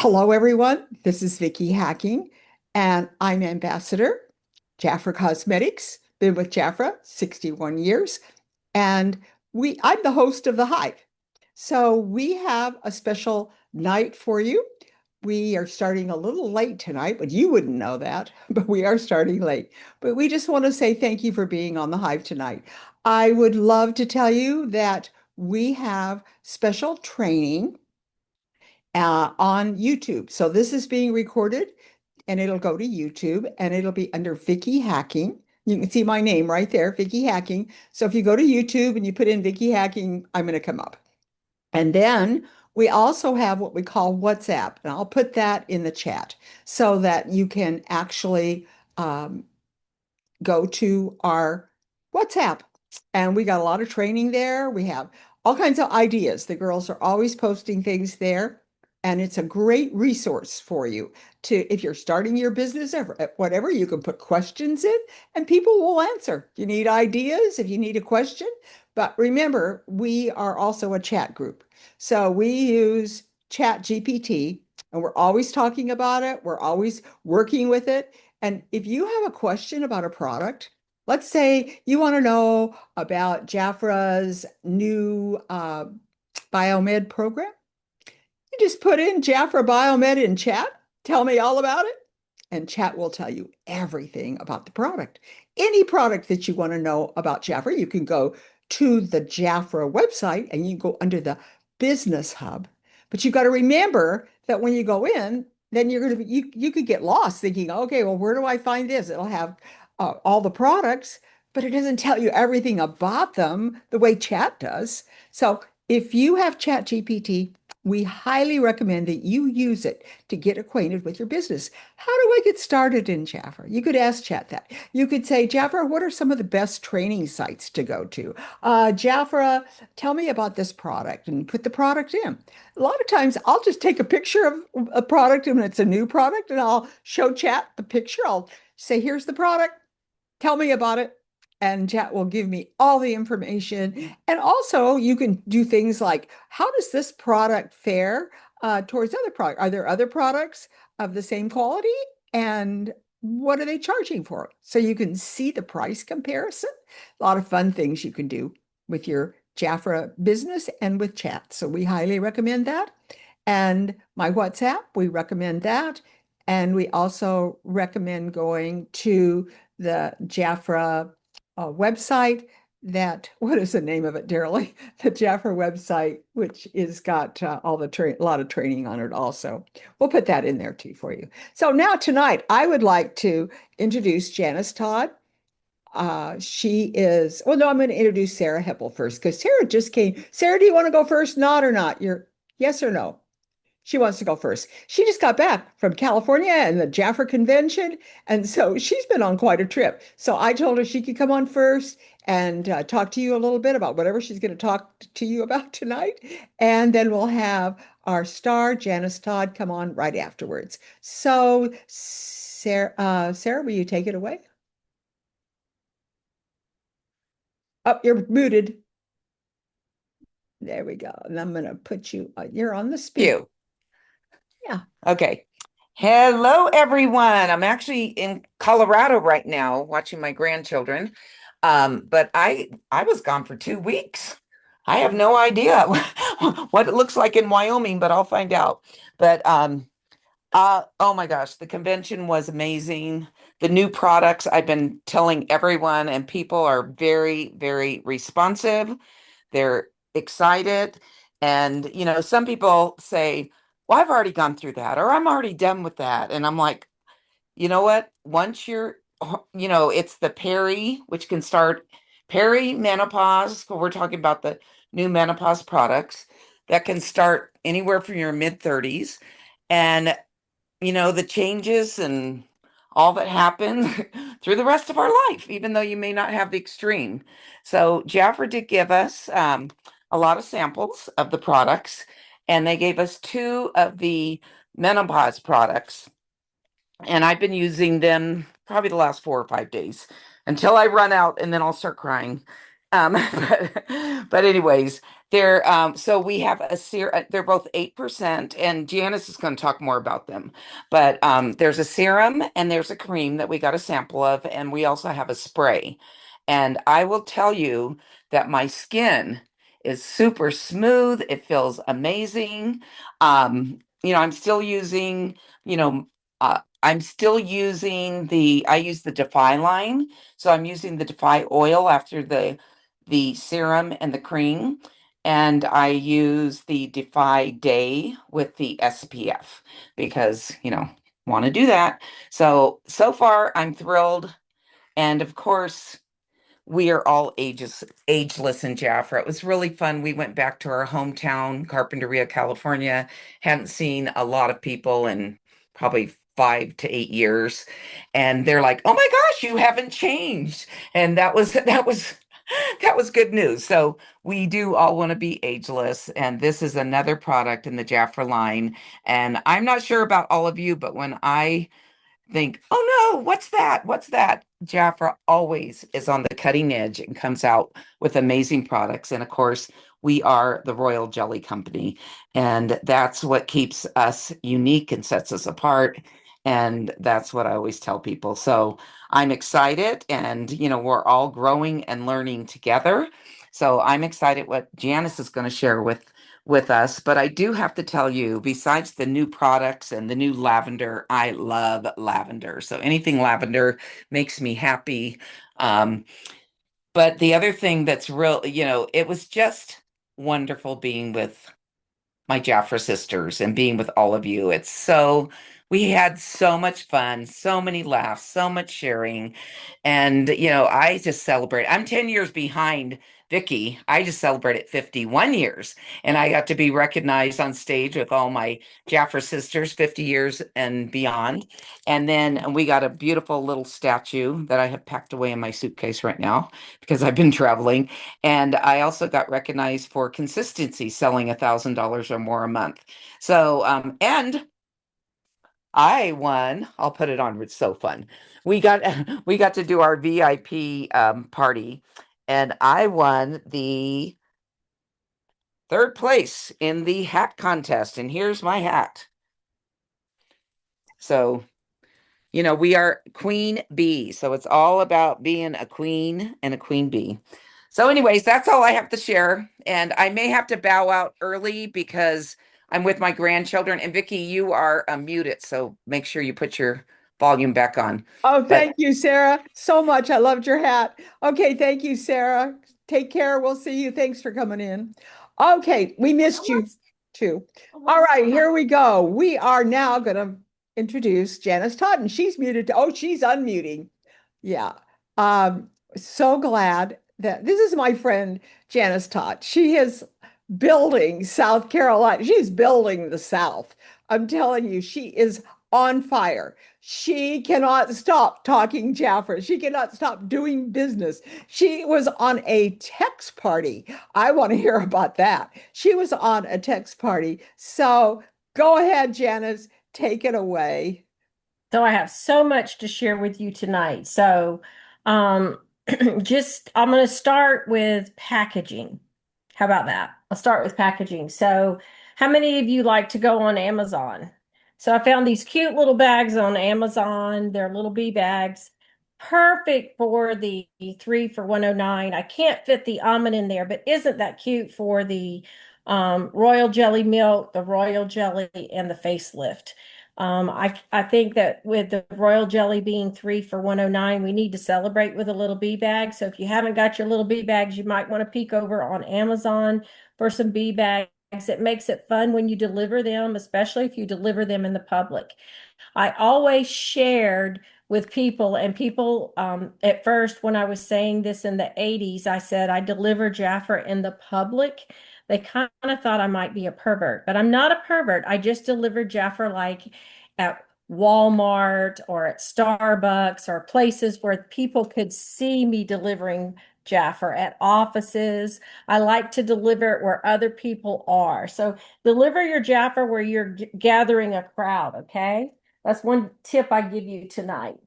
Hello, everyone. This is Vicky Hacking, and I'm Ambassador, Jafra Cosmetics. Been with Jafra 61 years, and I'm the host of the Hive. So we have a special night for you. We are starting a little late tonight, but you wouldn't know that, but we are starting late. But we just want to say thank you for being on the Hive tonight. I would love to tell you that we have special training on YouTube. So this is being recorded and it'll go to YouTube and it'll be under Vicky Hacking. You can see my name right there, Vicky Hacking. So if you go to YouTube and you put in Vicky Hacking, I'm going to come up. And then we also have what we call WhatsApp, and I'll put that in the chat so that you can actually um, go to our WhatsApp. And we got a lot of training there. We have all kinds of ideas. The girls are always posting things there. And it's a great resource for you to, if you're starting your business or whatever, you can put questions in and people will answer. If you need ideas, if you need a question. But remember, we are also a chat group. So we use Chat GPT and we're always talking about it. We're always working with it. And if you have a question about a product, let's say you want to know about Jafra's new biomed program, you just put in Jafra Biomed in chat, tell me all about it, and chat will tell you everything about the product. Any product that you want to know about Jafra, you can go to the Jafra website and you go under the business hub. But you've got to remember that when you go in, then you're going to be, you could get lost thinking, okay, well, where do I find this? It'll have all the products, but it doesn't tell you everything about them the way chat does. So if you have Chat GPT, we highly recommend that you use it to get acquainted with your business. How do I get started in Jafra? You could ask Chat that. You could say, Jafra, what are some of the best training sites to go to? Jafra, tell me about this product and put the product in. A lot of times I'll just take a picture of a product and it's a new product and I'll show Chat the picture. I'll say, here's the product. Tell me about it. And chat will give me all the information. And also, you can do things like, how does this product fare towards other products? Are there other products of the same quality? And what are they charging for? So you can see the price comparison. A lot of fun things you can do with your Jafra business and with chat. So we highly recommend that. And my WhatsApp, we recommend that. And we also recommend going to the Jafra website that, what is the name of it, dearly? The Jafra website, which is got all the a lot of training on it also. We'll put that in there too for you. So now tonight, I would like to introduce Janice Todd. She is, well, no, I'm going to introduce Sarah Heppel first because Sarah just came. Sarah, do you want to go first? Not or not? You're yes or no? She wants to go first. She just got back from California and the Jafra convention. And so she's been on quite a trip. So I told her she could come on first and talk to you a little bit about whatever she's going to talk to you about tonight. And then we'll have our star, Janice Todd, come on right afterwards. So, Sarah, will you take it away? Oh, you're muted. There we go. And I'm going to put you, you're on the speaker. You. Yeah. Okay. Hello, everyone. I'm actually in Colorado right now watching my grandchildren. But I was gone for 2 weeks. I have no idea what it looks like in Wyoming, but I'll find out. But oh my gosh, the convention was amazing. The new products I've been telling everyone, and people are very, very responsive. They're excited. And, some people say, well, I've already gone through that, or I'm already done with that. And I'm like, you know what? Once it's the which can start perimenopause. We're talking about the new menopause products that can start anywhere from your mid 30s. And, the changes and all that happen through the rest of our life, even though you may not have the extreme. So Jafra did give us a lot of samples of the products, and they gave us two of the menopause products. And I've been using them probably the last 4 or 5 days until I run out, and then I'll start crying. But anyways, So we have a serum. They're both 8%, and Janice is going to talk more about them. But there's a serum and there's a cream that we got a sample of, and we also have a spray. And I will tell you that my skin is super smooth. It feels amazing. I'm still using, you know, I'm still using I use the Defy line. So I'm using the Defy oil after the serum and the cream, and I use the Defy Day with the SPF because, want to do that. So far I'm thrilled. And of course, we are all ageless in Jafra. It was really fun. We went back to our hometown, Carpinteria, California. Hadn't seen a lot of people in probably 5 to 8 years. And they're like, "Oh my gosh, you haven't changed." And that was good news. So we do all want to be ageless, and this is another product in the Jafra line. And I'm not sure about all of you, but when I think, oh no, what's that? What's that? Jafra always is on the cutting edge and comes out with amazing products. And of course, we are the Royal Jelly Company, and that's what keeps us unique and sets us apart. And that's what I always tell people. So I'm excited, and we're all growing and learning together. So I'm excited what Janice is going to share with us. But I do have to tell you, besides the new products and the new lavender, I love lavender. So anything lavender makes me happy. Um, but the other thing that's real, it was just wonderful being with my Jafra sisters and being with all of you. We had so much fun, so many laughs, so much sharing. And, I just celebrate. I'm 10 years behind Vicky. I just celebrated 51 years, and I got to be recognized on stage with all my Jafra sisters, 50 years and beyond. And then we got a beautiful little statue that I have packed away in my suitcase right now because I've been traveling. And I also got recognized for consistency, selling $1,000 or more a month. And I won. I'll put it on. It's so fun. We got we got to do our VIP party, and I won the third place in the hat contest. And here's my hat. So we are queen bee. So it's all about being a queen and a queen bee. So, anyways, that's all I have to share. And I may have to bow out early because I'm with my grandchildren. And Vicky, you are muted. So make sure you put your volume back on. Oh, But thank you, Sarah, so much. I loved your hat. Okay, thank you, Sarah. Take care. We'll see you. Thanks for coming in. Okay, we missed you too. All right, here we go. We are now going to introduce Janice Todd, and she's muted. Oh, she's unmuting. Yeah. Um, so glad that this is my friend Janice Todd. She is building South Carolina. She's building the South. I'm telling you, she is on fire. She cannot stop talking Jaffa. She cannot stop doing business. She was on a text party. I want to hear about that. She was on a text party. So go ahead, Janice, take it away. So I have so much to share with you tonight. Um, I'm going to start with packaging. How about that? I'll start with packaging. So, how many of you like to go on Amazon? So, I found these cute little bags on Amazon. They're little bee bags, perfect for the 3 for 109. I can't fit the almond in there, but isn't that cute for the royal jelly milk, the royal jelly, and the facelift? I think that with the royal jelly being 3 for 109, we need to celebrate with a little bee bag. So if you haven't got your little bee bags, you might want to peek over on Amazon for some bee bags. It makes it fun when you deliver them, especially if you deliver them in the public. I always shared with people, and people at first, when I was saying this in the 80s, I said I deliver Jafra in the public. They kind of thought I might be a pervert, but I'm not a pervert. I just deliver Jafra like at Walmart or at Starbucks or places where people could see me delivering Jafra at offices. I like to deliver it where other people are. So deliver your Jafra where you're gathering a crowd, okay? That's one tip I give you tonight.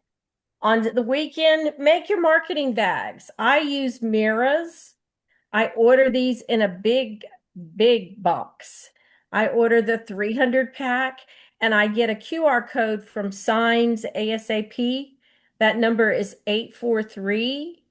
On the weekend, make your marketing bags. I use Mira's. I order these in a big big box. I order the 300 pack and I get a QR code from Signs ASAP. That number is 843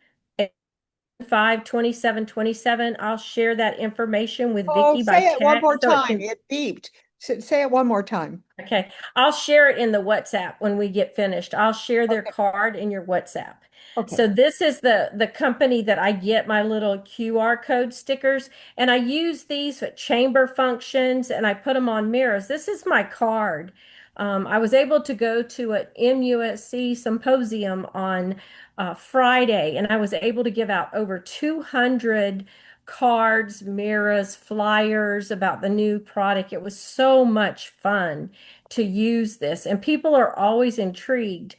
52727. I'll share that information with Oh, Vicky by say it one more text so it time. can. It beeped. Say it one more time. Okay, I'll share it in the WhatsApp when we get finished. I'll share their Okay. card in your WhatsApp. Okay. So this is the company that I get my little QR code stickers, and I use these at chamber functions, and I put them on mirrors. This is my card. I was able to go to an MUSC symposium on Friday, and I was able to give out over 200 cards, mirrors, flyers about the new product. It was so much fun to use this, and people are always intrigued.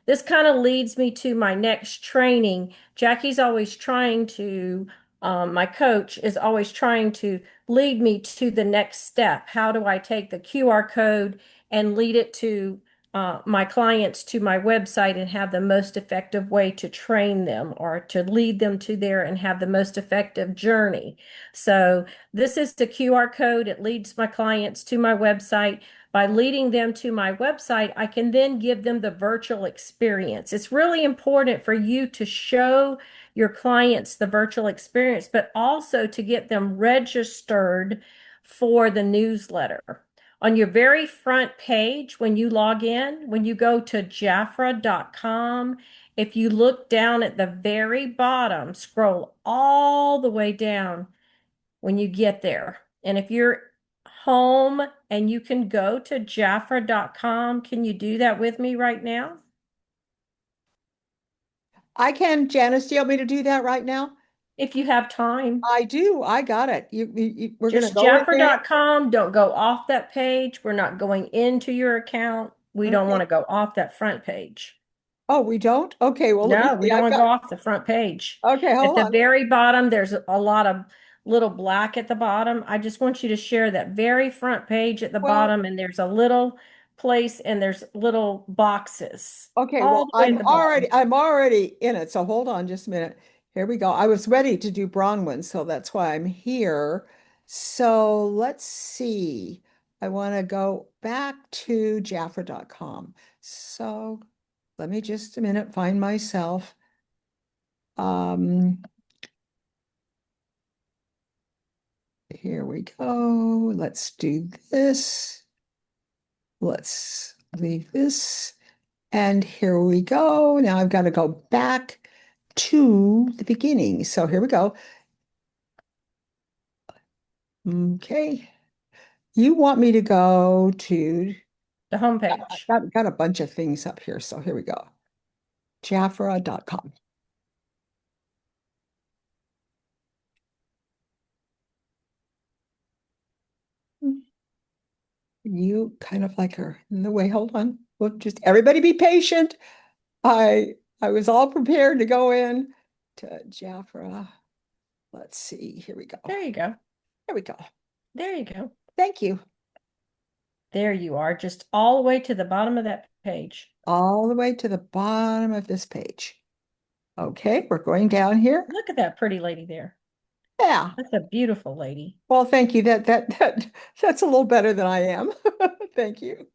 This kind of leads me to my next training. Jackie's always trying to, my coach is always trying to lead me to the next step. How do I take the QR code and lead it to my clients to my website and have the most effective way to train them or to lead them to there and have the most effective journey? So this is the QR code. It leads my clients to my website. By leading them to my website, I can then give them the virtual experience. It's really important for you to show your clients the virtual experience, but also to get them registered for the newsletter. On your very front page, when you log in, when you go to Jafra.com, if you look down at the very bottom, scroll all the way down when you get there. And if you're home and you can go to Jafra.com, can you do that with me right now? I can, Janice, do you want me to do that right now? If you have time. I do. I got it. We're going to Just go in there. Jafra.com. Don't go off that page. We're not going into your account. We don't want Okay. to go off that front page. Oh, we don't? Okay. Well, let me No, see. we don't I've want to got, go off the front page. okay, At hold the on. very bottom, there's a lot of little black at the bottom. I just want you to share that very front page at the Well, bottom, and there's a little place and there's little boxes okay. all Well, the way at the bottom. I'm already in it. So hold on just a minute. Here we go. I was ready to do Bronwyn, so that's why I'm here. So let's see. I want to go back to Jafra.com. So let me just a minute find myself. Um, Here we go. Let's do this. Let's leave this. And here we go. Now I've got to go back to the beginning. So here we go. Okay. You want me to go to, The I've homepage. got a bunch of things up here. So here we go. Jafra.com. You kind of like her in the way. Hold on. We'll just everybody be patient. I was all prepared to go in to Jafra. Let's see. Here we go. There you go. There we go. There you go. Thank you. There you are, just all the way to the bottom of that page. All the way to the bottom of this page. Okay, we're going down here. Look at that pretty lady there. Yeah. That's a beautiful lady. Well, thank you. That's a little better than I am. Thank you.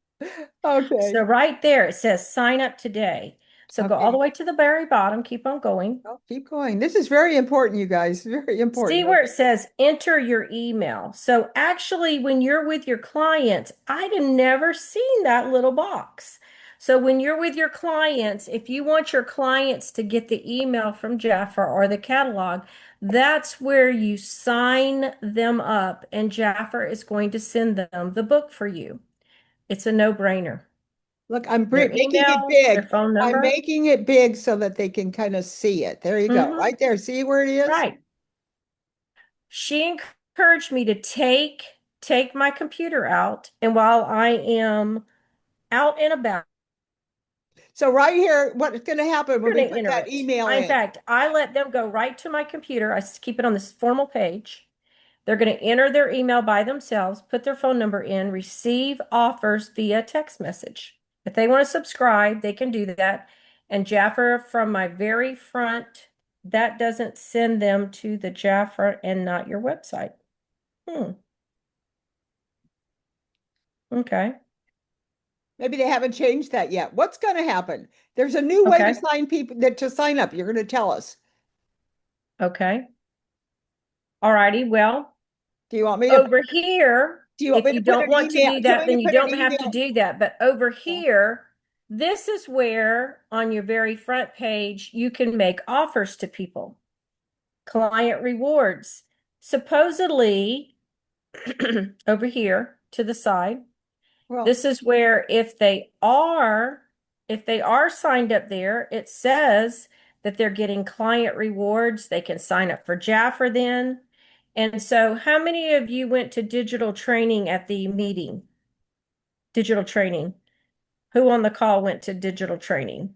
So Okay. right there, it says sign up today. So go all the Okay. way to the very bottom, keep on going. Well, keep going. This is very important, you guys. Very See important. where Okay. it says enter your email. So actually, when you're with your clients, I'd have never seen that little box. So when you're with your clients, if you want your clients to get the email from Jafra or the catalog, that's where you sign them up, and Jafra is going to send them the book for you. It's a no-brainer. Look, Their making it email, their big. phone I'm number. making it big so that they can kind of see it. There you go. Hmm. Right there. See where it is? Right. She encouraged me to take my computer out, and while I am out and about, So right here, what's going to happen when they're we going to put enter that it. email In in? fact, I let them go right to my computer. I keep it on this formal page. They're going to enter their email by themselves, put their phone number in, receive offers via text message. If they want to subscribe, they can do that. And Jafra from my very front, that doesn't send them to the Jafra and not your website. Hmm. Okay. Maybe they haven't changed that yet. What's going to happen? There's a new way to Okay. sign people that to sign up. You're going to tell us. Okay. All righty. Well, Do you want me to over here, do you want if me you to put don't an want to email? do Do you that, want me then to you put an don't have to email? do that. But over Yeah. here, this is where on your very front page, you can make offers to people. Client rewards. Supposedly, over here to the side, Well, this is where if they are signed up there, it says that they're getting client rewards. They can sign up for Jafra then. And so how many of you went to digital training at the meeting? Digital training. Who on the call went to digital training?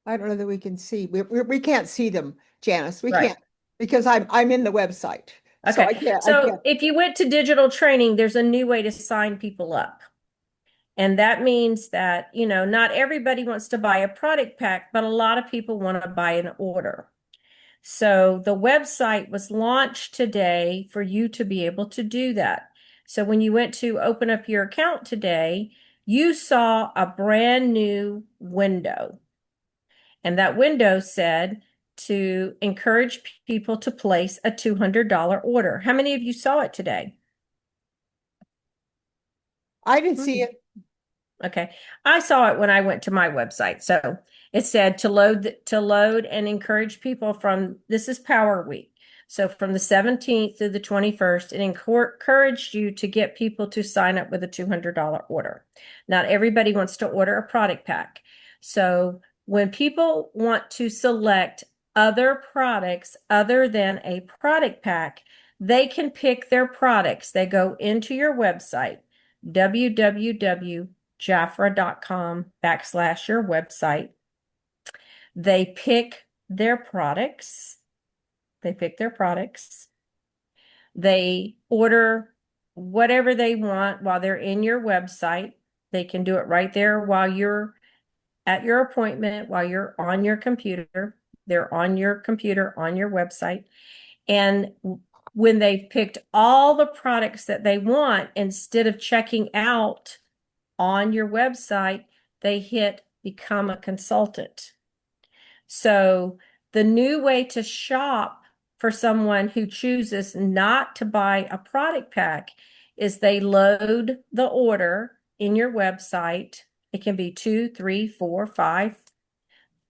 I don't know that we can see. We can't see them, Janice. We Right. can't because I'm in the website. So Okay. I So can't. if you went to digital training, there's a new way to sign people up. And that means that, not everybody wants to buy a product pack, but a lot of people want to buy an order. So the website was launched today for you to be able to do that. So when you went to open up your account today, you saw a brand new window. And that window said to encourage people to place a $200 order. How many of you saw it today? I didn't see Hmm. it. Okay. I saw it when I went to my website. So it said to load and encourage people from this is Power Week. So from the 17th through the 21st, it encouraged you to get people to sign up with a $200 order. Not everybody wants to order a product pack. So when people want to select other products other than a product pack, they can pick their products. They go into your website, www.jafra.com/your website. They pick their products. They pick their products. They order whatever they want while they're in your website. They can do it right there while you're at your appointment, while you're on your computer. They're on your computer, on your website. And when they've picked all the products that they want, instead of checking out on your website, they hit become a consultant. So the new way to shop for someone who chooses not to buy a product pack is they load the order in your website. It can be two, three, four, five.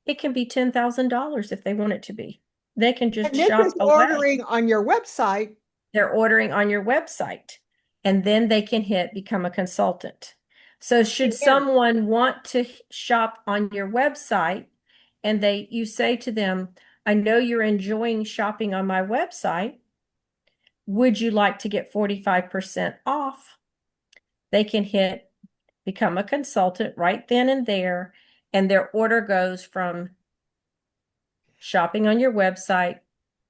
It can be $10,000 if they want it to be. They can just And this is shop away. ordering on your website. They're ordering on your website, and then they can hit become a consultant. So should Again, someone want to shop on your website and you say to them, I know you're enjoying shopping on my website. Would you like to get 45% off? They can hit become a consultant right then and there, and their order goes from shopping on your website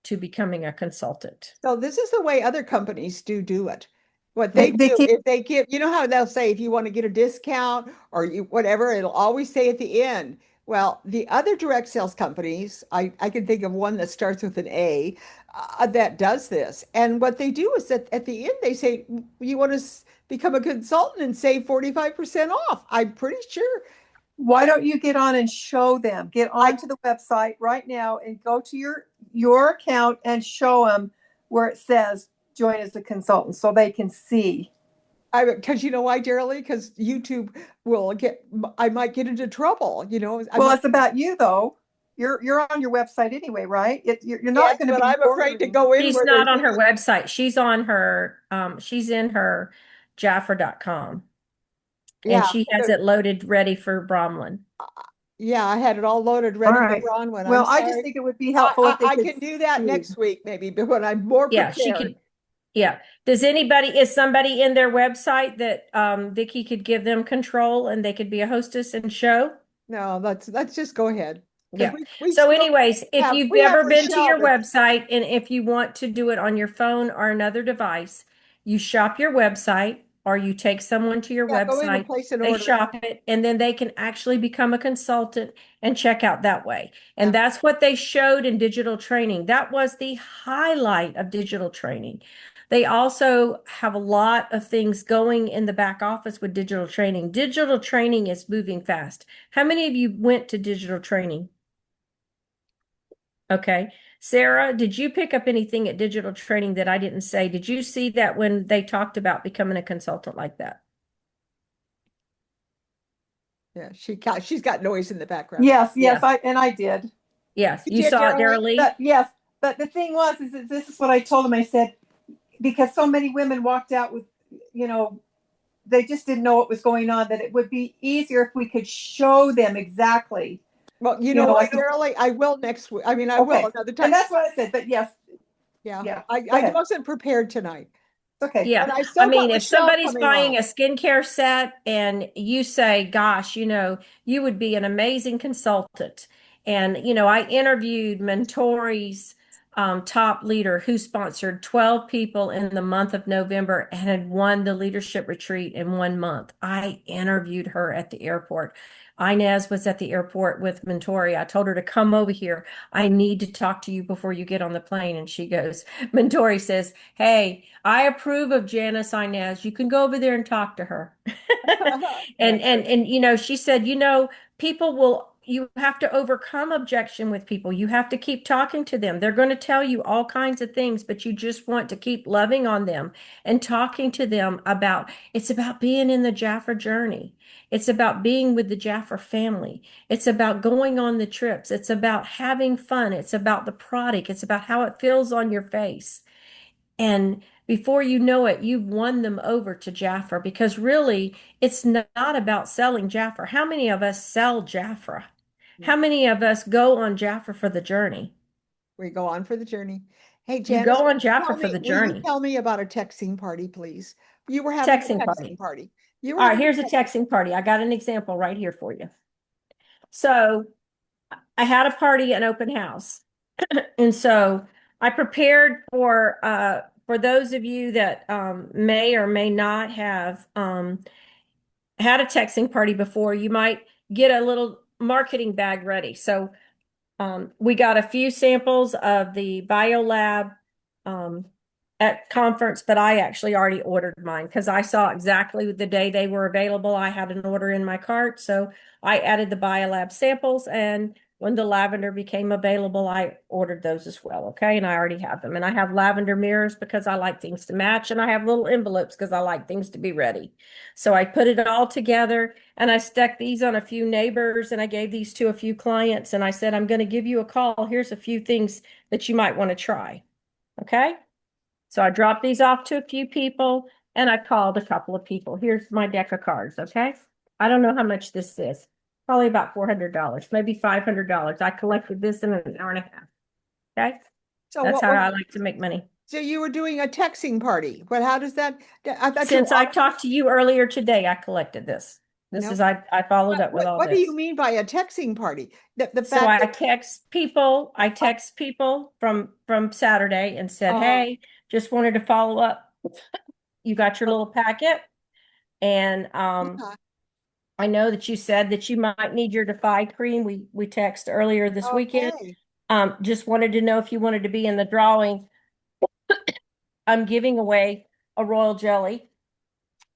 to becoming a consultant. so this is the way other companies do it. What Hey, they do, Vicky, if they give, you know how they'll say if you want to get a discount or you whatever, it'll always say at the end. Well, the other direct sales companies, I can think of one that starts with an A, that does this. And what they do is that at the end they say you want to become a consultant and save 45% off. I'm pretty sure why don't you get on and show them? Get I onto the website right now and go to your account and show them where it says join as a consultant so they can see. because you know why, Darrell? Because YouTube will get, I might get into trouble, I Well, might. it's about you though. You're on your website anyway, right? You're Yes, not going to but be I'm afraid to ordering. go in She's where they're not on her doing. website. She's in her Jafra.com, and Yeah, she has it loaded ready for Bromlin. yeah, I had it all loaded, All ready for right. Bronwyn. I'm Well, I just sorry. think it would be helpful if they I could can do that see. next week, maybe, but when I'm more Yeah, she prepared. could. Yeah. Is somebody in their website that Vicky could give them control and they could be a hostess and show? No, let's just go ahead because Yeah. we So still anyways, if you've we have never been to Rachelle your that website and if you want to do it on your phone or another device, you shop your website or you take someone to your yeah, go in and website, place an they order. shop it, and then they can actually become a consultant and check out that way. And Yeah. that's what they showed in digital training. That was the highlight of digital training. They also have a lot of things going in the back office with digital training. Digital training is moving fast. How many of you went to digital training? Okay. Sarah, did you pick up anything at digital training that I didn't say? Did you see that when they talked about becoming a consultant like that? Yeah, she's got noise in the background. Yes, Yeah. I did. Yes. You You did, saw it, Darrell? Darrell Lee? But yes, but the thing was, is that this is what I told him. I said, because so many women walked out with, you know, they just didn't know what was going on, that it would be easier if we could show them exactly, Well, you you know know, what, like, Darrell, I will next week. I mean, I will okay. another And time. that's what I said. But yes, Yeah, yeah. I Go ahead. wasn't prepared tonight. It's okay. Yeah. And I I still got mean, if Rachelle somebody's coming buying on. a skincare set and you say, gosh, you would be an amazing consultant. And, I interviewed Mentori's top leader who sponsored 12 people in the month of November and had won the leadership retreat in 1 month. I interviewed her at the airport. Inez was at the airport with Mentori. I told her to come over here. I need to talk to you before you get on the plane. And she goes, Mentori says, hey, I approve of Janice Inez. You can go over there and talk to her. And That's and great. and she said, you have to overcome objection with people. You have to keep talking to them. They're going to tell you all kinds of things, but you just want to keep loving on them and talking to them about it's about being in the Jafra journey. It's about being with the Jafra family. It's about going on the trips. It's about having fun. It's about the product. It's about how it feels on your face. And before you know it, you've won them over to Jafra because really it's not about selling Jafra. How many of us sell Jafra? How many of us go on Jafra for the journey? We go on for the journey. Hey, You Janice, go on Jafra for the will you journey. tell me about a texting party, please? You were having a Texting texting party. party. You were All right, having here's a a texting. texting party. I got an example right here for you. So I had a party, an open house. And so I prepared for those of you that may or may not have had a texting party before, you might get a little marketing bag ready. So we got a few samples of the BioLab um, at conference, but I actually already ordered mine because I saw exactly the day they were available. I had an order in my cart, so I added the BioLab samples, and when the lavender became available, I ordered those as well. Okay, and I already have them, and I have lavender mirrors because I like things to match, and I have little envelopes because I like things to be ready. So I put it all together and I stuck these on a few neighbors and I gave these to a few clients and I said, I'm going to give you a call. Here's a few things that you might want to try. Okay. So I dropped these off to a few people and I called a couple of people. Here's my deck of cards. Okay. I don't know how much this is. Probably about $400, maybe $500. I collected this in an hour and a half. Okay. So That's what how were I like to make money. so you were doing a texting party, but how does that? I thought you Since were I talked to you earlier today, I collected this. This no. is, I followed up with all What do you this. mean by a texting party? The So fact I that text people from Saturday and said, uh, "Hey, just wanted to follow up. You got your little packet, and yeah, I know that you said that you might need your Defy cream. We text earlier this weekend. okay. Just wanted to know if you wanted to be in the drawing. I'm giving away a royal jelly.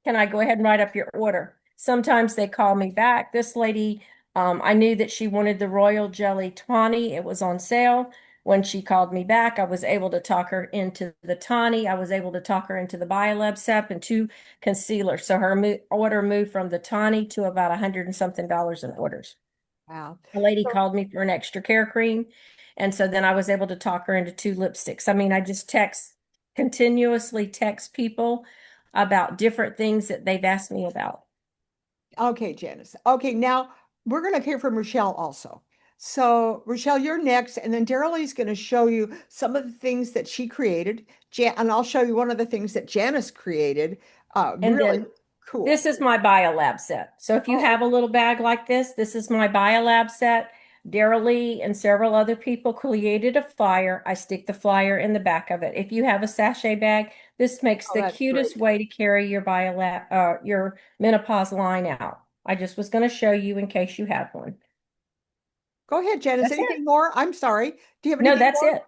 Can I go ahead and write up your order?" Sometimes they call me back. This lady, I knew that she wanted the Royal Jelly 20. It was on sale. When she called me back, I was able to talk her into the tawny. I was able to talk her into the Biolab Sep and two concealers. So her order moved from the tawny to about 100 and something dollars in orders. Wow. A lady So, called me for an extra care cream. And so then I was able to talk her into two lipsticks. I mean, I just continuously text people about different things that they've asked me about. okay, Janice. Okay, now we're going to hear from Rachelle also. So, Rachelle, you're next, and then Darrell is going to show you some of the things that she created. And I'll show you one of the things that Janice created. And Really then cool. this is my BioLab set. So if you Oh, have a little bag like this is my BioLab set. Daryl Lee and several other people created a flyer. I stick the flyer in the back of it. If you have a sachet bag, this makes oh, the that's cutest great. way to carry your BioLab, your menopause line out. I just was going to show you in case you have one. Go ahead, Janice. That's it. Anything more? I'm sorry. Do you have No, anything that's more? it.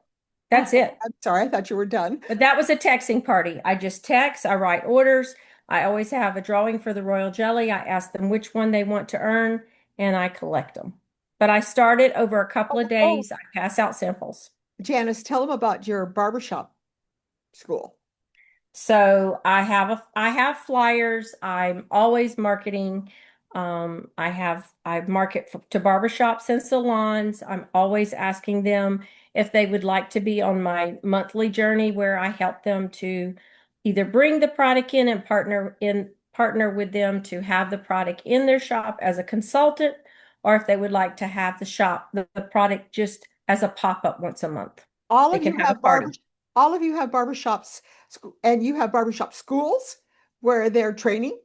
That's it. I'm sorry, I thought you were done. But that was a texting party. I just text, I write orders. I always have a drawing for the royal jelly. I ask them which one they want to earn, and I collect them. But I start it over a couple of Oh, days. I pass out samples. Janice, tell them about your barbershop school. So I have flyers. I'm always marketing. I market to barbershops and salons. I'm always asking them if they would like to be on my monthly journey where I help them to either bring the product in and partner with them to have the product in their shop as a consultant, or if they would like to have the product just as a pop-up once a month. All They of can you have a have party. all of you have barbershops and you have barbershop schools where they're training.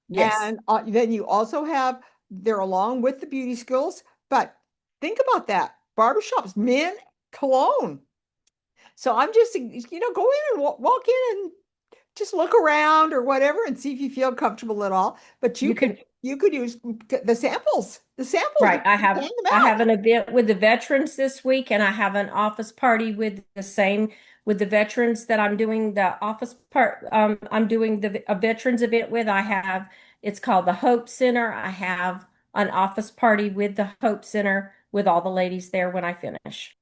Yes. And then you also have, they're along with the beauty schools. But think about that. Barbershops, men, cologne. So I'm just, go in and walk in and just look around or whatever and see if you feel comfortable at all. But You can you could use the samples. The samples, you Right. can hand them I out. have an event with the veterans this week, and I have an office party with the veterans that I'm doing the office part. I'm doing a veterans event with. It's called the Hope Center. I have an office party with the Hope Center with all the ladies there when I finish.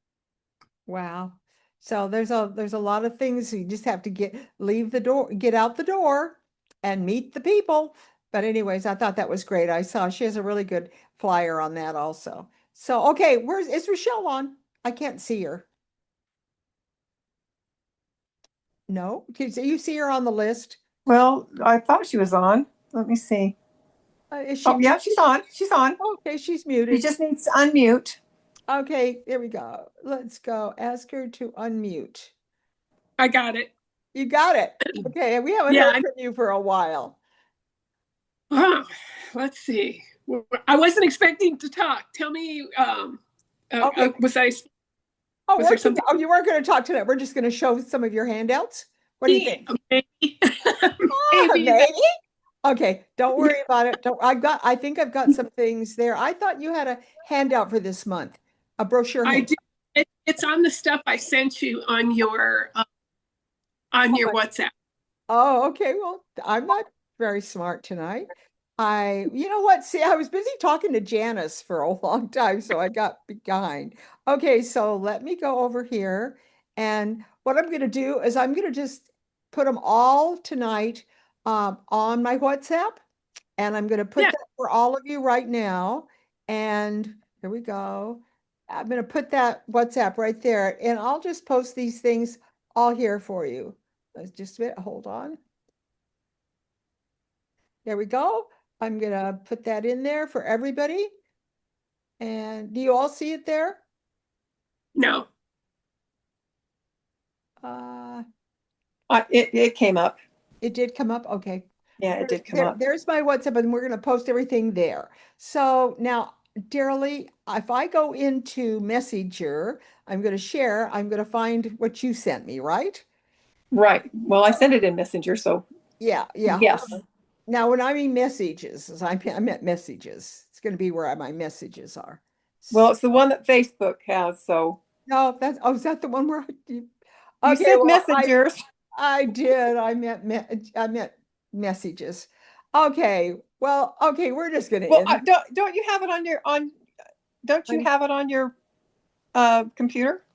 Wow. So there's a lot of things you just have to get out the door and meet the people. But anyways, I thought that was great. I saw she has a really good flyer on that also. So okay, is Rachelle on? I can't see her. No? You see her on the list? Well, I thought she was on. Let me see. Is Oh, she? yeah, she's on. She's on. Okay, she's She muted. just needs to unmute. Okay, there we go. Let's go. Ask her to unmute. I got it. You got it. Okay, we haven't Yeah. heard from you for a while. Let's see. I wasn't expecting to talk. Tell me, Okay. Was there something? Oh, you weren't going to talk tonight. We're just going to show some of your handouts. What do you think? Maybe. Maybe. Okay, don't worry about it. I think I've got some things there. I thought you had a handout for this month, a brochure I handout. do. It's on the stuff I sent you on your WhatsApp. Oh, okay. Well, I'm not very smart tonight. You know what? See, I was busy talking to Janice for a long time, so I got behind. Okay, so let me go over here. And what I'm going to do is I'm going to just put them all tonight on my WhatsApp. And I'm going to put Yeah. that for all of you right now. And here we go. I'm going to put that WhatsApp right there. And I'll just post these things all here for you. Let's just a bit, hold on. There we go. I'm going to put that in there for everybody. And do you all see it there? No. It came up. It did come up. Okay. Yeah, it did come up. There's my WhatsApp, and we're going to post everything there. So now, dearly, if I go into Messenger, I'm going to share, I'm going to find what you sent me, right? Right. Well, I sent it in Messenger, so Yeah. yes. Now, when I mean messages, I meant messages. It's going to be where my messages are. Well, it's the one that Facebook has, so. No, is that the one where You okay, said well, messengers. I did. I meant messages. Okay. Well, okay, we're just going to Well, end. don't you have it don't you have it on your computer?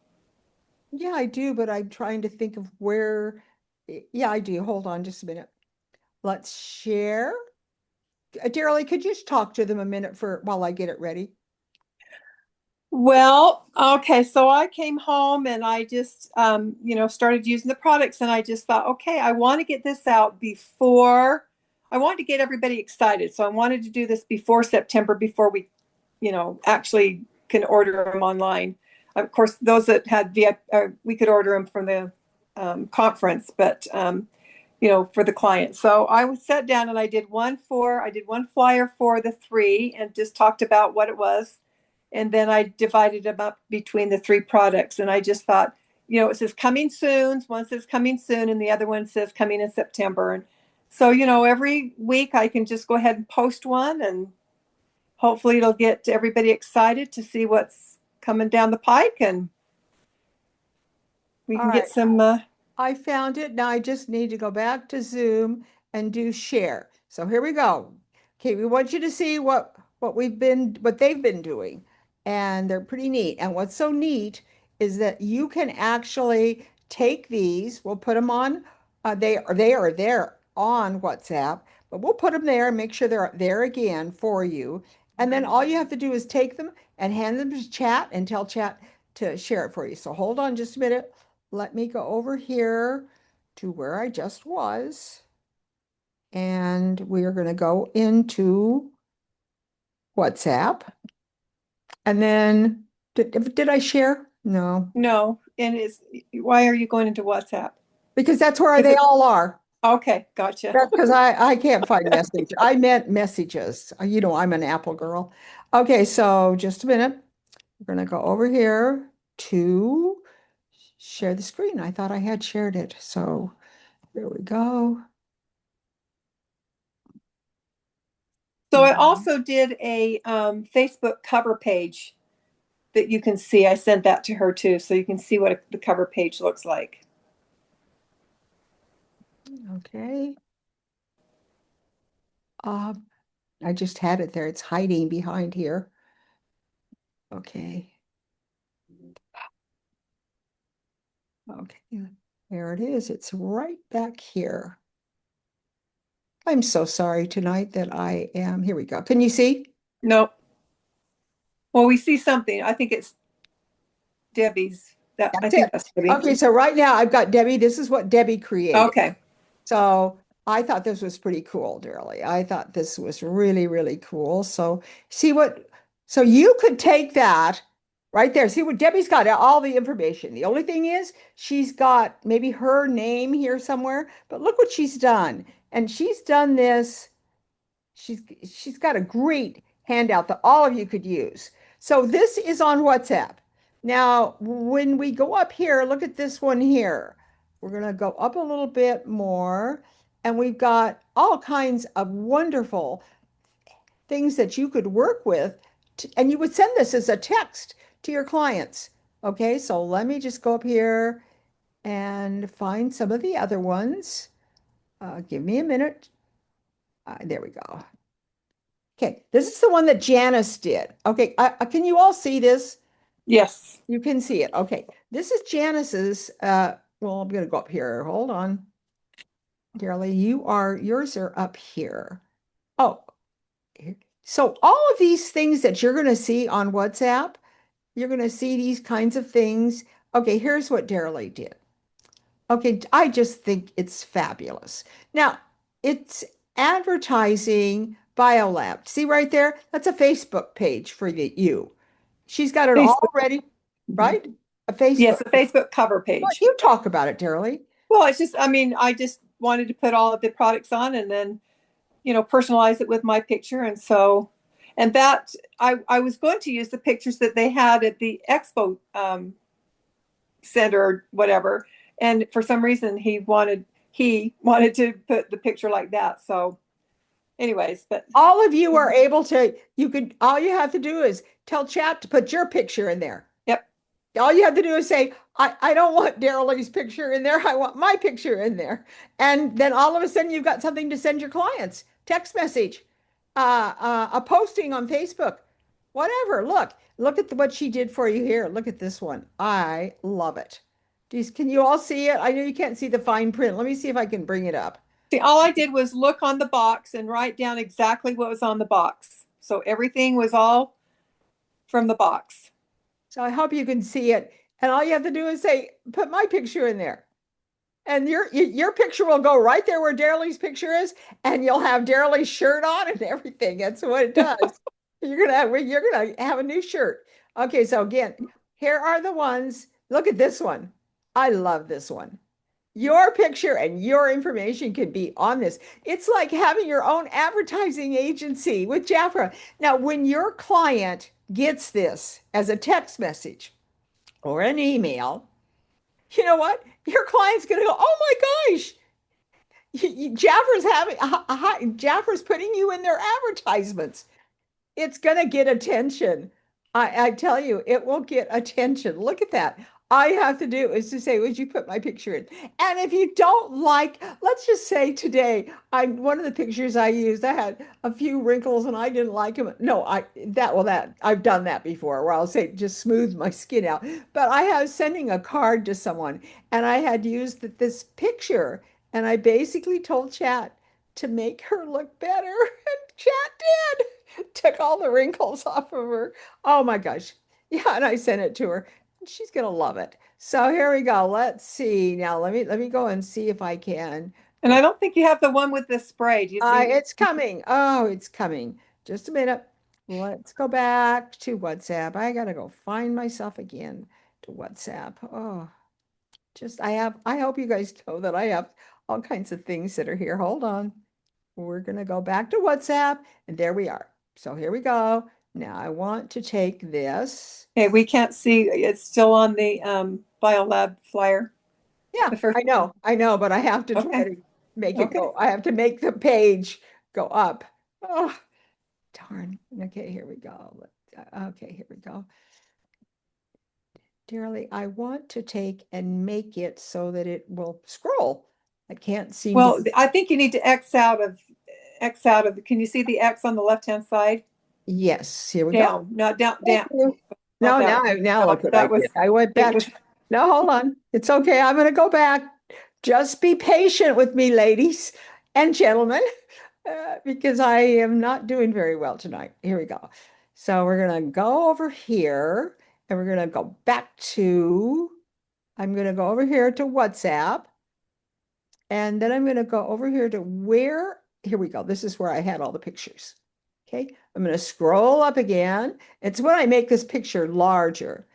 Yeah, I do, but I'm trying to think of where. Yeah, I do. Hold on just a minute. Let's share. Daryl, could you just talk to them a minute while I get it ready? Well, okay, so I came home and I just, started using the products, and I just thought, okay, I want to get this out before, I wanted to get everybody excited. So I wanted to do this before September, before we, actually can order them online. Of course, those that had we could order them from the conference, but, for the client. So I sat down and I did one flyer for the 3 and just talked about what it was. And then I divided them up between the 3 products. And I just thought, it says coming soon. One says coming soon, and the other one says coming in September. And so, every week I can just go ahead and post one, and hopefully it'll get everybody excited to see what's coming down the pike. And We All can get right. some, I found it. Now I just need to go back to Zoom and do share. So here we go. Okay, we want you to see what they've been doing. And they're pretty neat. And what's so neat is that you can actually take these, we'll put them on, they are there on WhatsApp, but we'll put them there and make sure they're there again for you. And then all you have to do is take them and hand them to chat and tell chat to share it for you. So hold on just a minute. Let me go over here to where I just was. And we are going to go into WhatsApp. And then, did I share? No, no. And why are you going into WhatsApp? because that's where Is they it, all are. okay, gotcha. That's because I can't find message. I meant messages. You know, I'm an Apple girl. Okay, so just a minute. We're going to go over here to share the screen. I thought I had shared it. So here we go. So I also did a Facebook cover page that you can see. I sent that to her too, so you can see what the cover page looks like. Okay. Um, I just had it there. It's hiding behind here. Okay. Okay. There it is. It's right back here. I'm so sorry tonight that I am. Here we go. Can you see? Nope. Well, we see something. I think it's Debbie's. I That's think it. that's Debbie. Okay, so right now I've got Debbie. This is what Debbie created. Okay. So I thought this was pretty cool, dearly. I thought this was really, really cool. So so you could take that right there. See what Debbie's got all the information. The only thing is she's got maybe her name here somewhere, but look what she's done. And she's done this. She's got a great handout that all of you could use. So this is on WhatsApp. Now, when we go up here, look at this one here. We're going to go up a little bit more, and we've got all kinds of wonderful things that you could work with, and you would send this as a text to your clients. Okay, so let me just go up here and find some of the other ones. Give me a minute. There we go. Okay, this is the one that Janice did. Okay, can you all see this? Yes. You can see it. Okay, this is Janice's. Well, I'm going to go up here. Hold on, dearly. Yours are up here. Oh, so all of these things that you're going to see on WhatsApp, you're going to see these kinds of things. Okay, here's what Darely did. Okay, I just think it's fabulous. Now, it's advertising BioLab. See right there? That's a Facebook page for you. She's got it all Facebook. ready, Mhm. right? A Facebook. Yes, a Facebook cover Well, page. you talk about it, Darely. Well, it's just, I mean, I just wanted to put all of the products on and then, personalize it with my picture. And so, and that I was going to use the pictures that they had at the expo center or whatever. And for some reason he wanted to put the picture like that. So anyways, but All of you are able to, all you have to do is tell chat to put your picture in there. yep. All you have to do is say, I don't want Daryl's picture in there. I want my picture in there. And then all of a sudden you've got something to send your clients, text message, a posting on Facebook, whatever. Look at what she did for you here. Look at this one. I love it. Can you all see it? I know you can't see the fine print. Let me see if I can bring it up. See, all I did was look on the box and write down exactly what was on the box. So everything was all from the box. So I hope you can see it. And all you have to do is say, put my picture in there. And your picture will go right there where Daryl's picture is, and you'll have Daryl's shirt on and everything. That's what it does. You're gonna have a new shirt. Okay, so again, here are the ones. Look at this one. I love this one. Your picture and your information can be on this. It's like having your own advertising agency with Jafra. Now, when your client gets this as a text message or an email, you know what? Your client's going to go, oh my gosh, Jafra's putting you in their advertisements. It's going to get attention. I tell you, it will get attention. Look at that. all you have to do is to say, would you put my picture in? And if you don't like, let's just say today, one of the pictures I used, I had a few wrinkles and I didn't like them. No, that I've done that before where I'll say just smooth my skin out. But I was sending a card to someone and I had used this picture and I basically told Chat to make her look better. And Chat did. Took all the wrinkles off of her. Oh my gosh. Yeah, and I sent it to her. She's gonna love it. So here we go. Let's see. Now let me go and see if I can. And I don't think you have the one with the spray. Do you? It's coming. Oh, it's coming. Just a minute. Let's go back to WhatsApp. I gotta go find myself again to WhatsApp. Oh, I hope you guys know that I have all kinds of things that are here. Hold on. We're gonna go back to WhatsApp, and there we are. So here we go. Now I want to take this. Hey, we can't see. It's still on the BioLab flyer. Yeah, The first. I know, but I have to try Okay. to make it Okay. go. I have to make the page go up. Oh, darn. Okay, here we go. Okay, here we go. Dearly, I want to take and make it so that it will scroll. I can't seem Well, to. I think you need to X out of. Can you see the X on the left-hand side? Yes, here we go. Down, not down, Thank down. you. No, Not now look what I that was. did. I went It back. was. No, hold on. It's okay. I'm going to go back. Just be patient with me, ladies and gentlemen, because I am not doing very well tonight. Here we go. So we're going to go over here and we're going to go back to, I'm going to go over here to WhatsApp. And then I'm going to go over here to here we go. This is where I had all the pictures. Okay. I'm going to scroll up again. It's when I make this picture larger.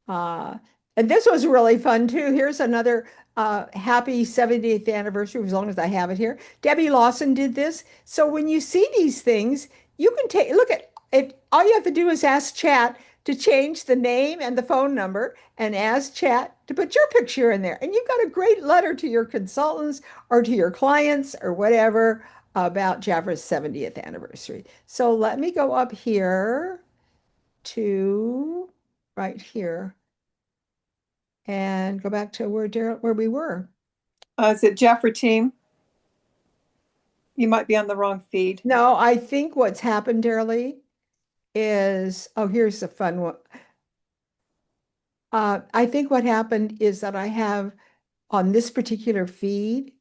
Uh, and this was really fun too. Here's another happy 70th anniversary, as long as I have it here. Debbie Lawson did this. So when you see these things, you can look at it. All you have to do is ask Chat to change the name and the phone number and ask Chat to put your picture in there. And you've got a great letter to your consultants or to your clients or whatever about Jafra's 70th anniversary. So let me go up here to right here and go back to where we were. Is it Jafra team? You might be on the wrong feed. No, I think what's happened, Darely, is, oh, here's a fun one. I think what happened is that I have on this particular feed,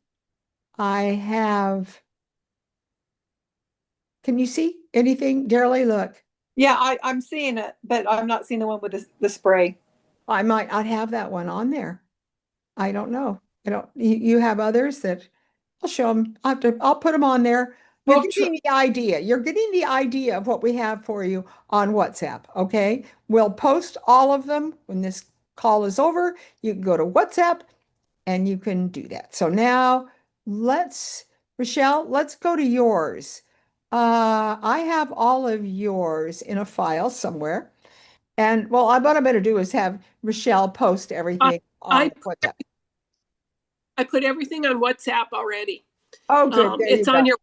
I have, can you see anything, Darely? Look. Yeah, I'm seeing it, but I'm not seeing the one with the spray. I might not have that one on there. I don't know. You have others that I'll show them. I'll put them on there. You're Well, getting the idea. You're getting the idea of what we have for you on WhatsApp. Okay. We'll post all of them when this call is over. You can go to WhatsApp and you can do that. So now Rachelle, let's go to yours. I have all of yours in a file somewhere. And well, what I'm going to do is have Rachelle post everything on I WhatsApp. I put everything on WhatsApp already. Oh, good. There It's you on go.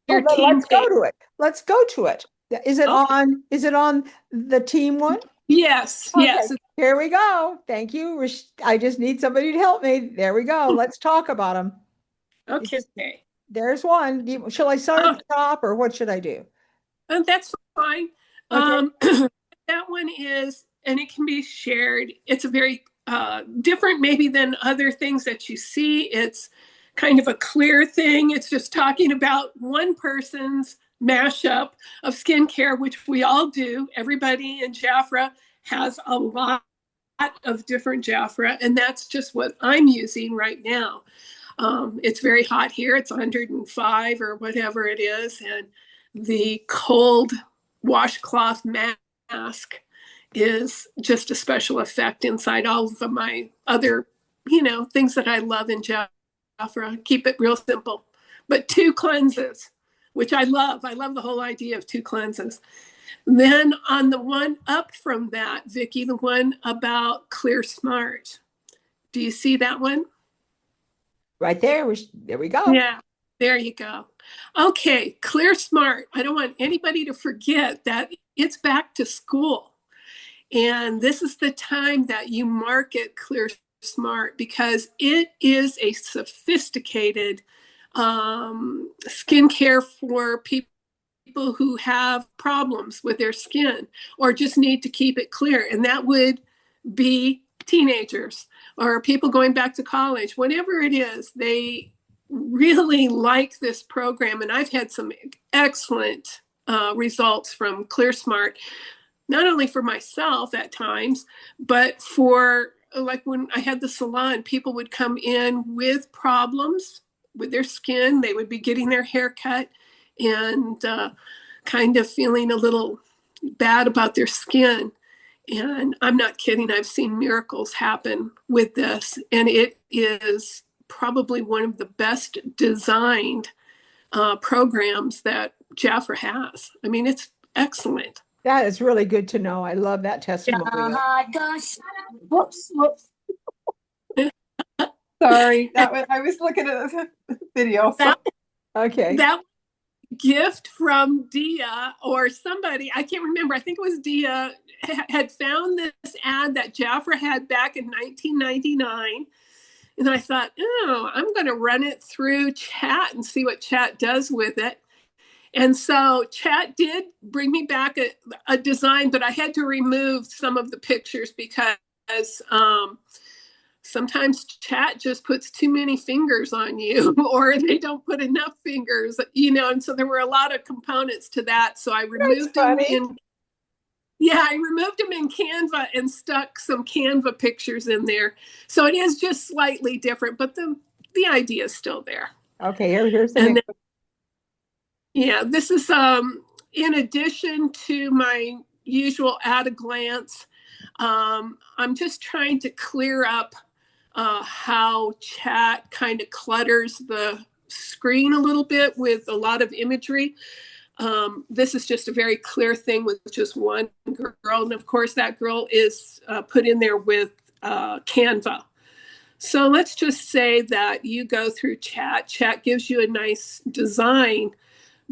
your Well, team let's go page. to it. Let's go to it. Is it Okay. is it on the team one? Yes, Okay, yes. here we go. Thank you. I just need somebody to help me. There we go. Let's talk about them. Okay. There's one. Shall I start at the top or what should I do? That's fine. Okay. That one is, and it can be shared. It's a very different maybe than other things that you see. It's kind of a clear thing. It's just talking about one person's mashup of skincare, which we all do. Everybody in Jafra has a lot of different Jafra, and that's just what I'm using right now. It's very hot here. It's 105 or whatever it is. And the cold washcloth mask is just a special effect inside all of my other, things that I love in Jafra. Keep it real simple. But 2 cleanses, which I love. I love the whole idea of 2 cleanses. Then on the one up from that, Vicki, the one about Clear Smart. Do you see that one? Right there. There we go. Yeah, there you go. Okay, Clear Smart. I don't want anybody to forget that it's back to school. And this is the time that you market Clear Smart because it is a sophisticated skincare for people who have problems with their skin or just need to keep it clear. And that would be teenagers or people going back to college, whatever it is, they really like this program. And I've had some excellent results from ClearSmart, not only for myself at times, but for like when I had the salon, people would come in with problems with their skin. They would be getting their hair cut and kind of feeling a little bad about their skin. And I'm not kidding. I've seen miracles happen with this. And it is probably one of the best designed programs that Jafra has. I mean, it's excellent. That is really good to know. I love that testimonial. Whoops. Sorry, I was looking at the video. So. Okay. That gift from Dia or somebody, I can't remember. I think it was Dia, had found this ad that Jafra had back in 1999. And I thought, oh, I'm going to run it through chat and see what chat does with it. And so chat did bring me back a design, but I had to remove some of the pictures because sometimes chat just puts too many fingers on you or they don't put enough fingers, and so there were a lot of components to that. So I removed them I removed them in Canva and stuck some Canva pictures in there. So it is just slightly different, but the idea is still there. Okay, here's the next. Yeah, this is in addition to my usual at a glance. I'm just trying to clear up how chat kind of clutters the screen a little bit with a lot of imagery. This is just a very clear thing with just one girl. And of course, that girl is put in there with Canva. So let's just say that you go through chat. Chat gives you a nice design,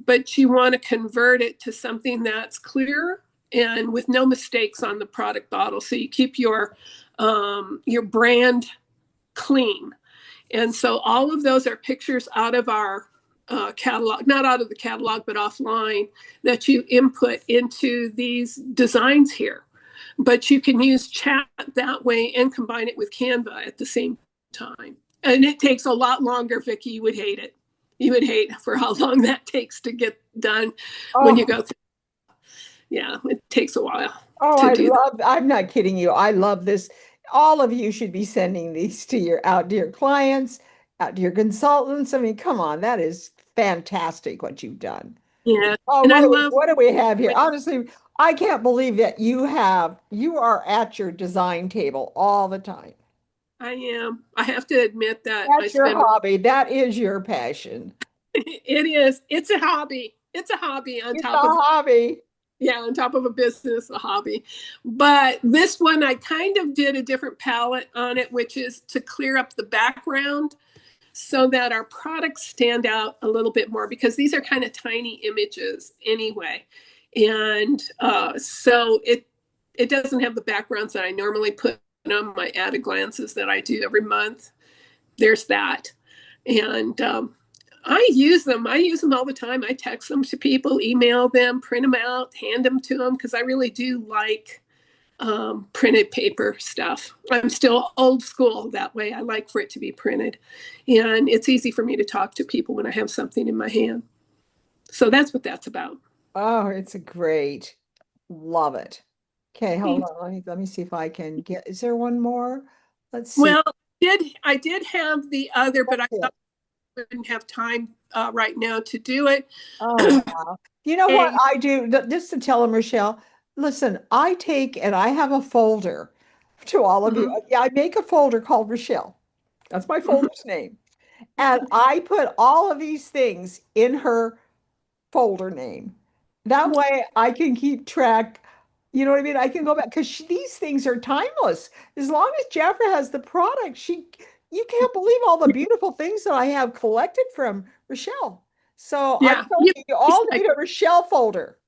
but you want to convert it to something that's clear and with no mistakes on the product bottle. So you keep your brand clean. And so all of those are pictures out of our catalog, not out of the catalog, but offline that you input into these designs here. But you can use chat that way and combine it with Canva at the same time. And it takes a lot longer, Vicki. You would hate it. You would hate for how long that takes to get done when you go through. Yeah, it takes a while. I'm not kidding you. I love this. All of you should be sending these to your clients, out to your consultants. I mean, come on, that is fantastic what you've done. Yeah. Oh, and what do we have here? Honestly, I can't believe that you are at your design table all the time. I am. I have to admit that. That's your hobby. That is your passion. It is. It's a hobby. It's a hobby on top of a hobby. Yeah, on top of a business, a hobby. But this one, I kind of did a different palette on it, which is to clear up the background so that our products stand out a little bit more because these are kind of tiny images anyway. And so it doesn't have the backgrounds that I normally put on my at a glances that I do every month. There's that. And I use them all the time. I text them to people, email them, print them out, hand them to them because I really do like printed paper stuff. I'm still old school that way. I like for it to be printed. And it's easy for me to talk to people when I have something in my hand. So that's what that's about. Oh, it's great. Love it. Okay, hold on. Let me see if I can get, is there one more? Let's see. Well, I did have the other, but I thought I wouldn't have time right now to do it. Oh, wow. You know what I do? Just to tell them, Rachelle, listen, I take and I have a folder to all of you. Yeah, I make a folder called Rachelle. That's my folder's name. And I put all of these things in her folder name. That way I can keep track. You know what I mean? I can go back because these things are timeless. As long as Jafra has the product, you can't believe all the beautiful things that I have collected from Rachelle. So yeah, you all need a Rachelle folder.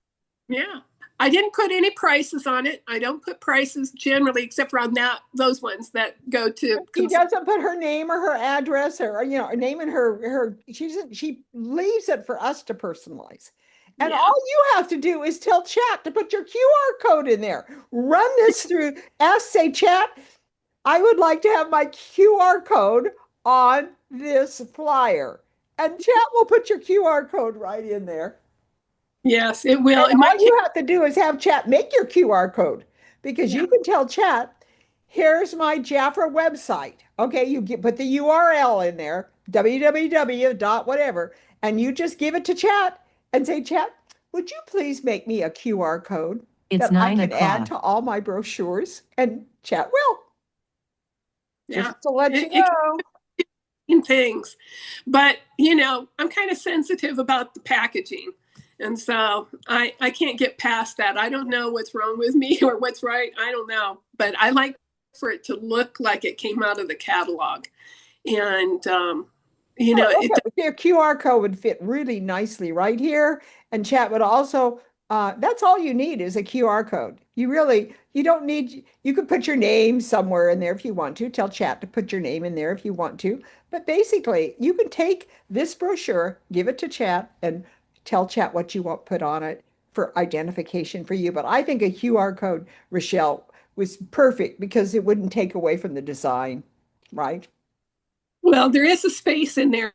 Yeah. I didn't put any prices on it. I don't put prices generally, except for on those ones that go to. She doesn't put her name or her address or her name and her she leaves it for us to personalize. And Yeah. all you have to do is tell chat to put your QR code in there. Run this through, say chat, I would like to have my QR code on this flyer. And chat will put your QR code right in there. Yes, it will. And all you have to do is have chat make your QR code because you can tell chat, here's my Jafra website. Okay, you put the URL in there, www dot whatever, and you just give it to chat and say, chat, would you please make me a QR code It's that I 9 can add o'clock. to all my brochures? And chat will. Yeah. Just to let you It know. things, but I'm kind of sensitive about the packaging, and so I can't get past that. I don't know what's wrong with me or what's right. I don't know, but I like for it to look like it came out of the catalog, and Their QR code would fit really nicely right here, and chat would also. That's all you need is a QR code. You don't need. You could put your name somewhere in there if you want to. Tell chat to put your name in there if you want to. But basically, you can take this brochure, give it to chat, and tell chat what you want put on it for identification for you. But I think a QR code, Rachelle, was perfect because it wouldn't take away from the design, right? Well, there is a space in there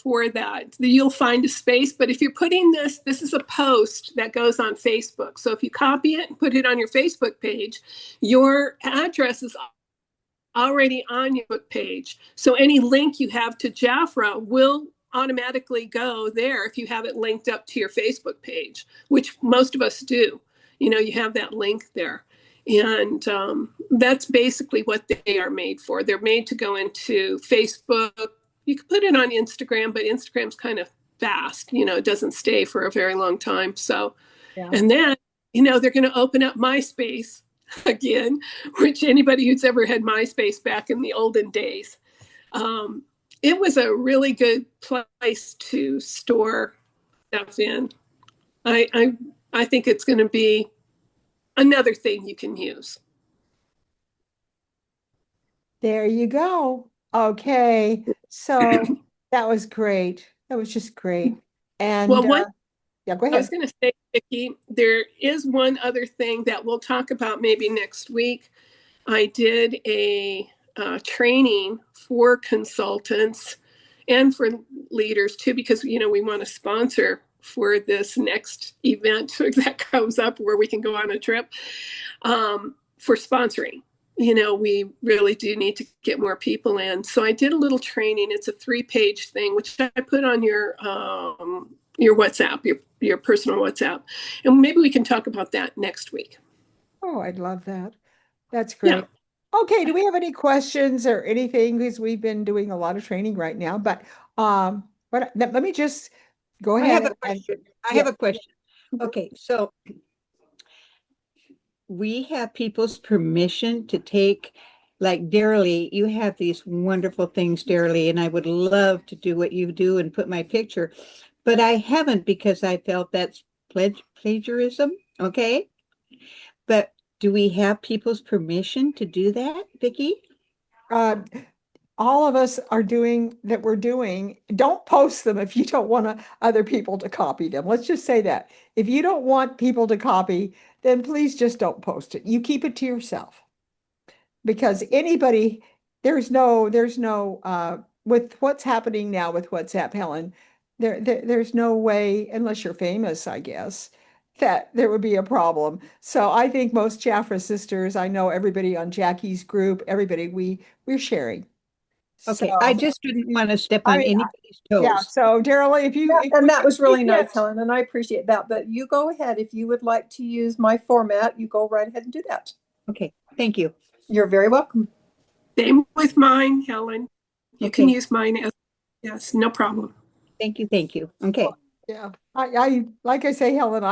for that. You'll find a space, but if you're putting this is a post that goes on Facebook. So if you copy it and put it on your Facebook page, your address is already on your book page. So any link you have to Jafra will automatically go there if you have it linked up to your Facebook page, which most of us do. You have that link there. And that's basically what they are made for. They're made to go into Facebook. You can put it on Instagram, but Instagram's kind of fast. It doesn't stay for a very long time. So, and then, they're going to open up MySpace again, which anybody who's ever had MySpace back in the olden days, it was a really good place to store stuff in. I think it's going to be another thing you can use. There you go. Okay. So that was great. That was just great. And Well, go I was ahead. going to say, Vicki, there is one other thing that we'll talk about maybe next week. I did a training for consultants and for leaders too, because we want to sponsor for this next event that comes up where we can go on a trip for sponsoring. We really do need to get more people in. So I did a little training. It's a 3-page thing, which I put on your WhatsApp, your personal WhatsApp, and maybe we can talk about that next week. Oh, I'd love that. That's great. Okay, do we have any questions or anything? Because we've been doing a lot of training right now, but let me just go I ahead have a question. I yeah. have a question. Okay, so we have people's permission to take, like Darilee, you have these wonderful things, Darilee, and I would love to do what you do and put my picture, but I haven't because I felt that's plagiarism, okay? But do we have people's permission to do that, Vicki? All of us are doing that we're doing. Don't post them if you don't want other people to copy them. Let's just say that. If you don't want people to copy, then please just don't post it. You keep it to yourself. Because anybody, there's no with what's happening now with WhatsApp, Helen, there's no way, unless you're famous, I guess, that there would be a problem. So I think most Jafra sisters, I know everybody on Jackie's group, everybody, we're sharing. Okay, So I just didn't want to step I on mean, anybody's yeah. toes. So Daryl, if you And that was really nice, get- Helen, and I appreciate that. But you go ahead. If you would like to use my format, you go right ahead and do that. Okay, thank you. You're very welcome. Same with mine, Helen. You can Okay. use mine as, yes, no problem. Thank you, thank you. Okay. Yeah, I like I say, Helen,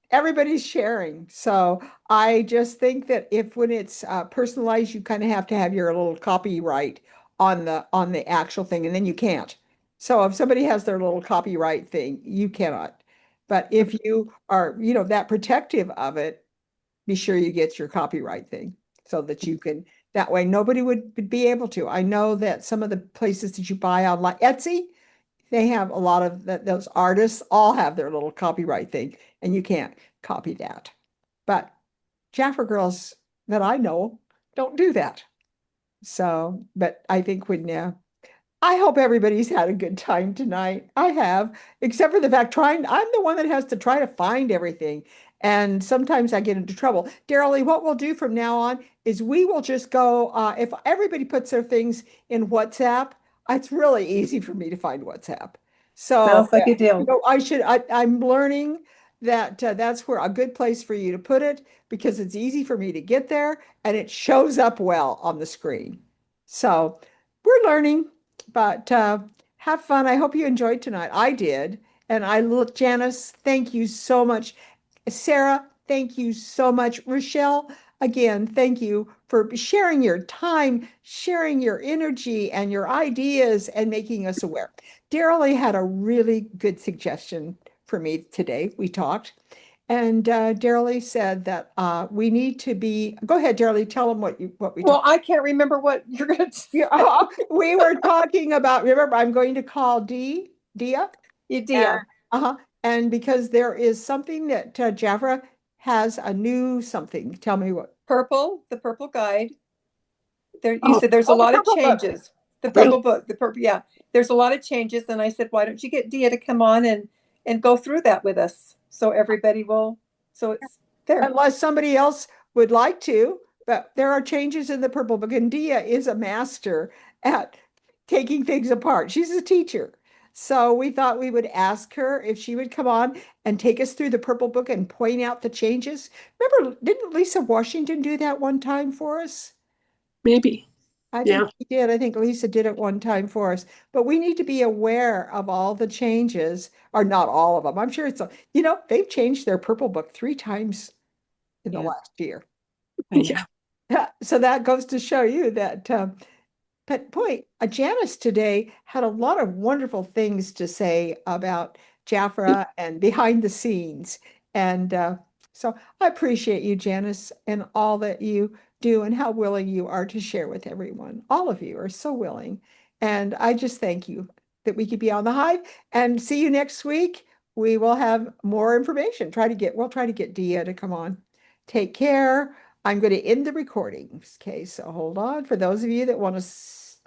everybody's sharing. So I just think that if when it's personalized, you kind of have to have your little copyright on the actual thing, and then you can't. So if somebody has their little copyright thing, you cannot. But if you are, that protective of it, be sure you get your copyright thing so that you can, that way nobody would be able to. I know that some of the places that you buy online, Etsy, they have a lot of those artists all have their little copyright thing, and you can't copy that. But Jaffa girls that I know don't do that. So, but I think when I hope everybody's had a good time tonight. I have, except for the fact I'm the one that has to try to find everything. And sometimes I get into trouble. Daryl, what we'll do from now on is we will just go, if everybody puts their things in WhatsApp, it's really easy for me to find WhatsApp. So, Sounds like a deal. I'm learning that that's where a good place for you to put it because it's easy for me to get there and it shows up well on the screen. So we're learning. But have fun. I hope you enjoyed tonight. I did. And I look, Janice, thank you so much. Sarah, thank you so much. Rachelle, again, thank you for sharing your time, sharing your energy and your ideas and making us aware. Daryl had a really good suggestion for me today. We talked. And Daryl said that we need to be, go ahead, Daryl, tell them what we Well, talked. I can't remember what you're going to say. Yeah, we were talking about, remember, I'm going to call Dia. Idea. And because there is something that Jafra has a new something. Tell me what. The purple guide. There, you said there's a Oh, the lot of purple book. changes. The purple book, yeah. There's a lot of changes. And I said, why don't you get Dia to come on and go through that with us? So everybody will, so it's there. Unless somebody else would like to, but there are changes in the purple book. And Dia is a master at taking things apart. She's a teacher. So we thought we would ask her if she would come on and take us through the purple book and point out the changes. Remember, didn't Lisa Washington do that one time for us? Maybe. I Yeah. think she did. I think Lisa did it one time for us. But we need to be aware of all the changes, or not all of them. I'm sure they've changed their purple book 3 times in the Yeah. last year. Yeah. So that goes to show you that, but boy, Janice today had a lot of wonderful things to say about Jafra and behind the scenes. And so I appreciate you, Janice, and all that you do and how willing you are to share with everyone. All of you are so willing. And I just thank you that we could be on the Hive and see you next week. We will have more information. We'll try to get Dia to come on. Take care. I'm going to end the recording. Okay, so hold on. For those of you that want to